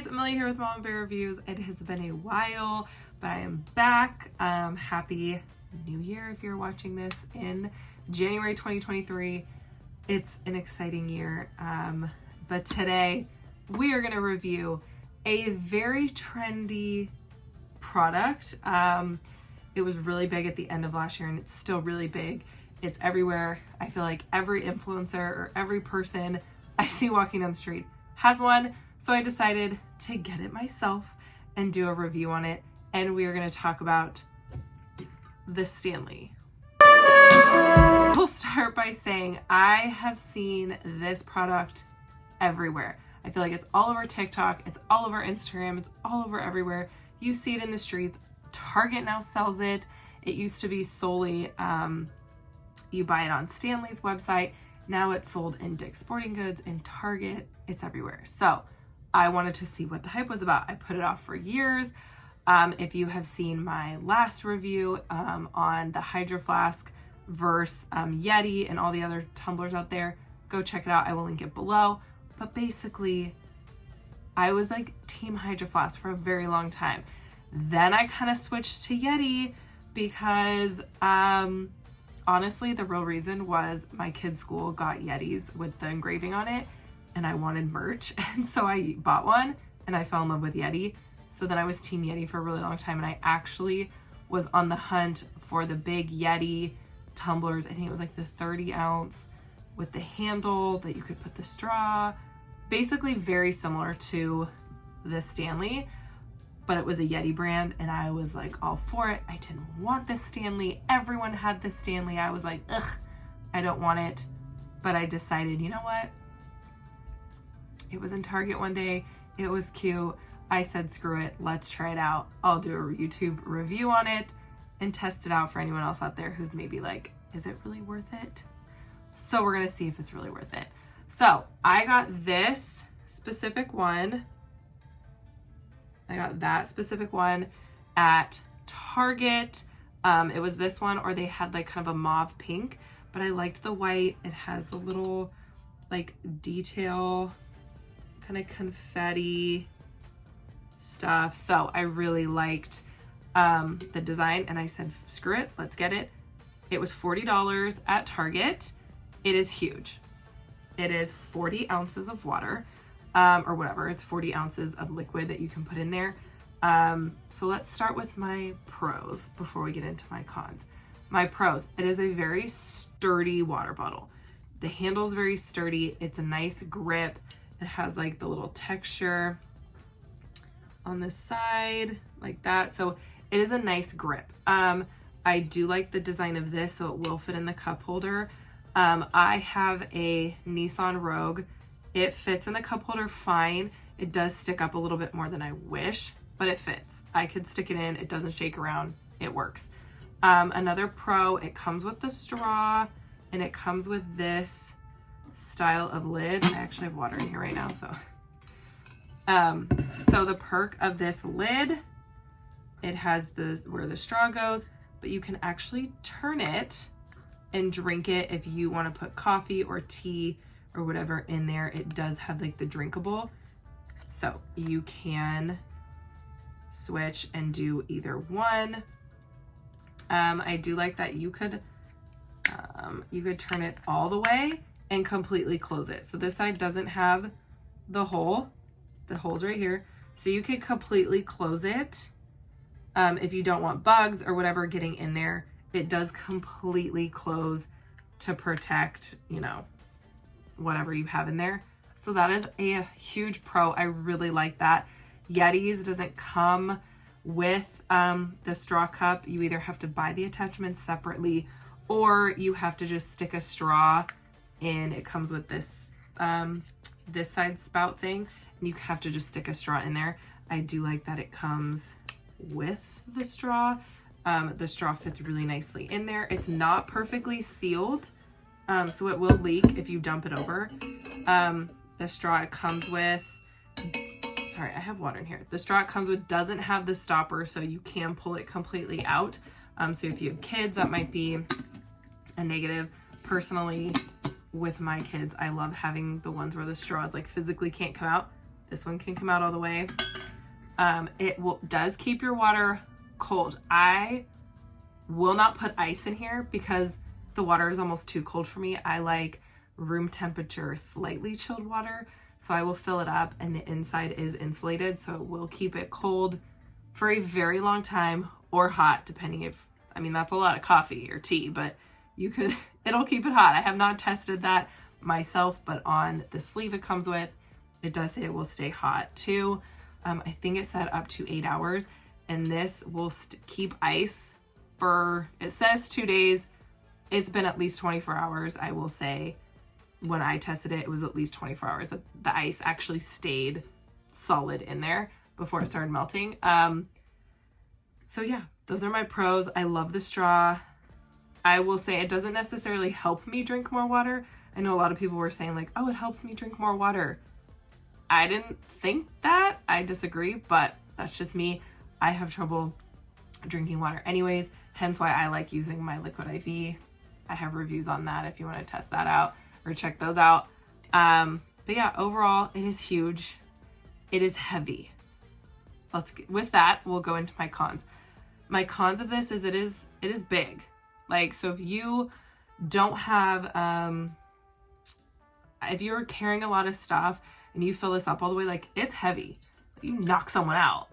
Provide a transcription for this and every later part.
guys, Amelia here with Mama Bear Reviews. It has been a while, but I am back. Happy New Year if you're watching this in January 2023. It's an exciting year, but today we are going to review a very trendy product. It was really big at the end of last year and it's still really big. It's everywhere. I feel like every influencer or every person I see walking down the street has one. So I decided to get it myself and do a review on it. And we are going to talk about the Stanley. We'll start by saying I have seen this product everywhere. I feel like it's all over TikTok, it's all over Instagram, it's all over everywhere. You see it in the streets. Target now sells it. It used to be solely, you buy it on Stanley's website. Now it's sold in Dick's Sporting Goods, in Target, it's everywhere. So I wanted to see what the hype was about. I put it off for years. If you have seen my last review on the Hydro Flask versus Yeti and all the other tumblers out there, go check it out. I will link it below. But basically, I was like Team Hydro Flask for a very long time. Then I kind of switched to Yeti because honestly, the real reason was my kid's school got Yetis with the engraving on it and I wanted merch. And so I bought one and I fell in love with Yeti. So then I was Team Yeti for a really long time. And I actually was on the hunt for the big Yeti tumblers. I think it was like the 30 ounce with the handle that you could put the straw. Basically very similar to the Stanley, but it was a Yeti brand and I was like all for it. I didn't want the Stanley. Everyone had the Stanley. I was like, ugh, I don't want it. But I decided, you know what? It was in Target one day. It was cute. I said, screw it. Let's try it out. I'll do a YouTube review on it and test it out for anyone else out there who's maybe like, is it really worth it? So we're going to see if it's really worth it. So I got this specific one. I got that specific one at Target. It was this one, or they had like kind of a mauve pink, but I liked the white. It has the little like detail, kind of confetti stuff. So I really liked the design and I said, screw it, let's get it. It was $40 at Target. It is huge. It is 40 ounces of water. Or whatever, it's 40 ounces of liquid that you can put in there. So let's start with my pros before we get into my cons. My pros, it is a very sturdy water bottle. The handle's very sturdy. It's a nice grip. It has like the little texture on the side like that. So it is a nice grip. I do like the design of this, so it will fit in the cup holder. I have a Nissan Rogue. It fits in the cup holder fine. It does stick up a little bit more than I wish, but it fits. I could stick it in. It doesn't shake around. It works. Another pro, it comes with the straw and it comes with this style of lid. I actually have water in here right now, so. So the perk of this lid, it has where the straw goes, but you can actually turn it and drink it if you want to put coffee or tea or whatever in there. It does have like the drinkable, so you can switch and do either one. I do like that you could turn it all the way and completely close it. So this side doesn't have the hole. The hole's right here, so you could completely close it if you don't want bugs or whatever getting in there. It does completely close to protect, you know, whatever you have in there. So that is a huge pro. I really like that. Yeti's doesn't come with the straw cup. You either have to buy the attachments separately or you have to just stick a straw in. It comes with this this side spout thing and you have to just stick a straw in there. I do like that it comes with the straw. The straw fits really nicely in there. It's not perfectly sealed, so it will leak if you dump it over. The straw it comes with, sorry, I have water in here. The straw it comes with doesn't have the stopper, so you can pull it completely out. So if you have kids, that might be a negative. Personally, with my kids, I love having the ones where the straws like physically can't come out. This one can come out all the way. Does keep your water cold. I will not put ice in here because the water is almost too cold for me. I like room temperature, slightly chilled water. So I will fill it up, and the inside is insulated, so it will keep it cold for a very long time, or hot, depending if, I mean, that's a lot of coffee or tea, but it'll keep it hot. I have not tested that myself, but on the sleeve it comes with, it does say it will stay hot too. I think it said up to 8 hours, and this will keep ice for, it says 2 days. It's been at least 24 hours, I will say. When I tested it, it was at least 24 hours. The ice actually stayed solid in there before it started melting. So yeah, those are my pros. I love the straw. I will say it doesn't necessarily help me drink more water. I know a lot of people were saying like, oh, it helps me drink more water. I didn't think that. I disagree, but that's just me. I have trouble drinking water anyways, hence why I like using my liquid IV. I have reviews on that if you want to test that out or check those out. But yeah, overall, it is huge. It is heavy. With that, we'll go into my cons. My cons of this is it is big. Like, so if you don't have, if you're carrying a lot of stuff and you fill this up all the way, like, it's heavy. You knock someone out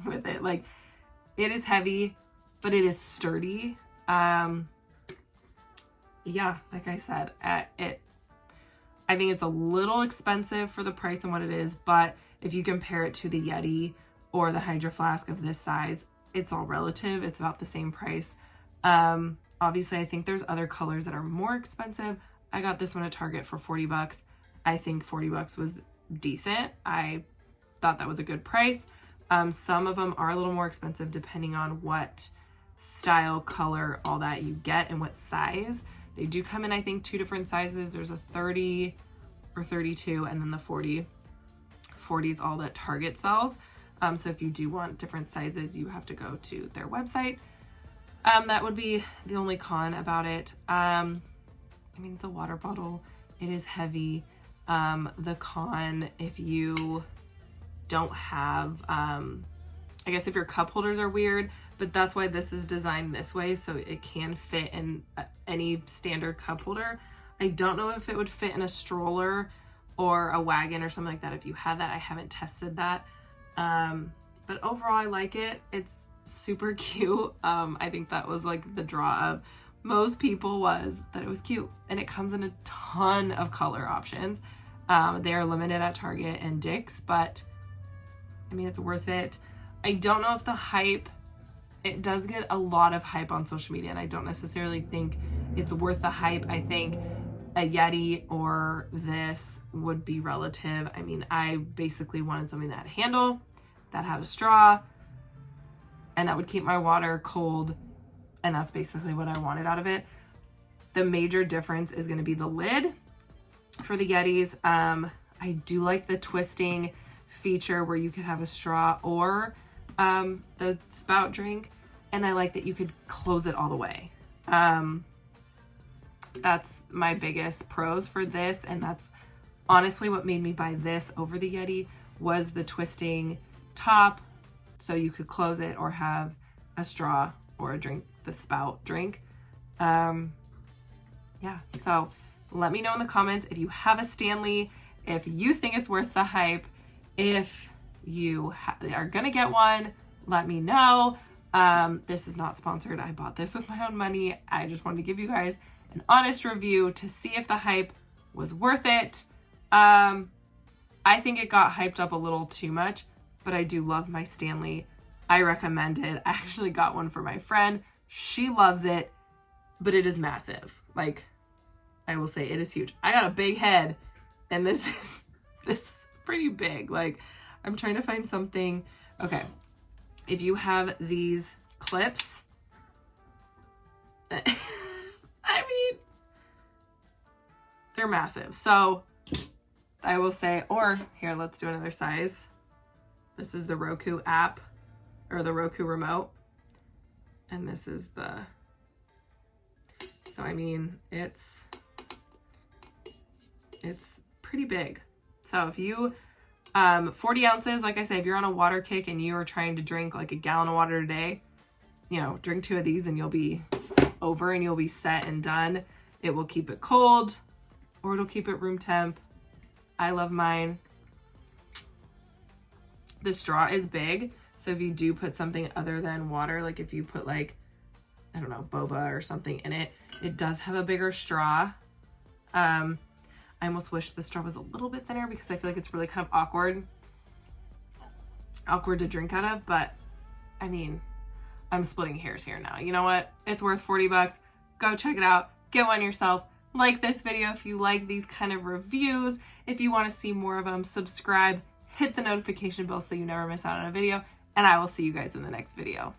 with it. Like, it is heavy, but it is sturdy. Yeah, like I said, I think it's a little expensive for the price and what it is, but if you compare it to the Yeti or the Hydro Flask of this size, it's all relative. It's about the same price. Obviously, I think there's other colors that are more expensive. I got this one at Target for 40 bucks. I think 40 bucks was decent. I thought that was a good price. Some of them are a little more expensive depending on what style, color, all that you get and what size. They do come in, I think, 2 different sizes. There's a 30 or 32 and then the 40. 40 is all that Target sells. So if you do want different sizes, you have to go to their website. That would be the only con about it. I mean, it's a water bottle. It is heavy. The con, if you don't have, I guess if your cup holders are weird, but that's why this is designed this way, so it can fit in any standard cup holder. I don't know if it would fit in a stroller or a wagon or something like that if you had that. I haven't tested that. But overall, I like it. It's super cute. I think that was like the draw of most people, was that it was cute, and it comes in a ton of color options. They are limited at Target and Dick's, but I mean, it's worth it. I don't know if the hype, it does get a lot of hype on social media, and I don't necessarily think it's worth the hype. I think a Yeti or this would be relative. I mean, I basically wanted something that had a handle, that had a straw, and that would keep my water cold, and that's basically what I wanted out of it. The major difference is going to be the lid for the Yetis. I do like the twisting feature where you could have a straw or the spout drink, and I like that you could close it all the way. That's my biggest pros for this, and that's honestly what made me buy this over the Yeti, was the twisting top, so you could close it or have a straw or a drink, the spout drink. Yeah, so let me know in the comments if you have a Stanley, if you think it's worth the hype. If you are gonna get one, let me know. This is not sponsored. I bought this with my own money. I just wanted to give you guys an honest review to see if the hype was worth it. I think it got hyped up a little too much, but I do love my Stanley. I recommend it. I actually got one for my friend. She loves it, but it is massive. Like, I will say it is huge. I got a big head, and this is pretty big. Like, I'm trying to find something. Okay, if you have these clips, I mean, they're massive. So I will say, or here, let's do another size. This is the Roku app, or the Roku remote, and this is the, so I mean, it's pretty big. So if you 40 ounces. Like I say, if you're on a water kick and you are trying to drink like a gallon of water a day, you know, drink 2 of these and you'll be over and you'll be set and done. It will keep it cold or it'll keep it room temp. I love mine. The straw is big. So if you do put something other than water, like if you put like, I don't know, boba or something in it, it does have a bigger straw. I almost wish the straw was a little bit thinner because I feel like it's really kind of awkward to drink out of, but I mean, I'm splitting hairs here now. You know what? It's worth 40 bucks. Go check it out. Get one yourself. Like this video if you like these kind of reviews. If you want to see more of them, subscribe, hit the notification bell so you never miss out on a video, and I will see you guys in the next video.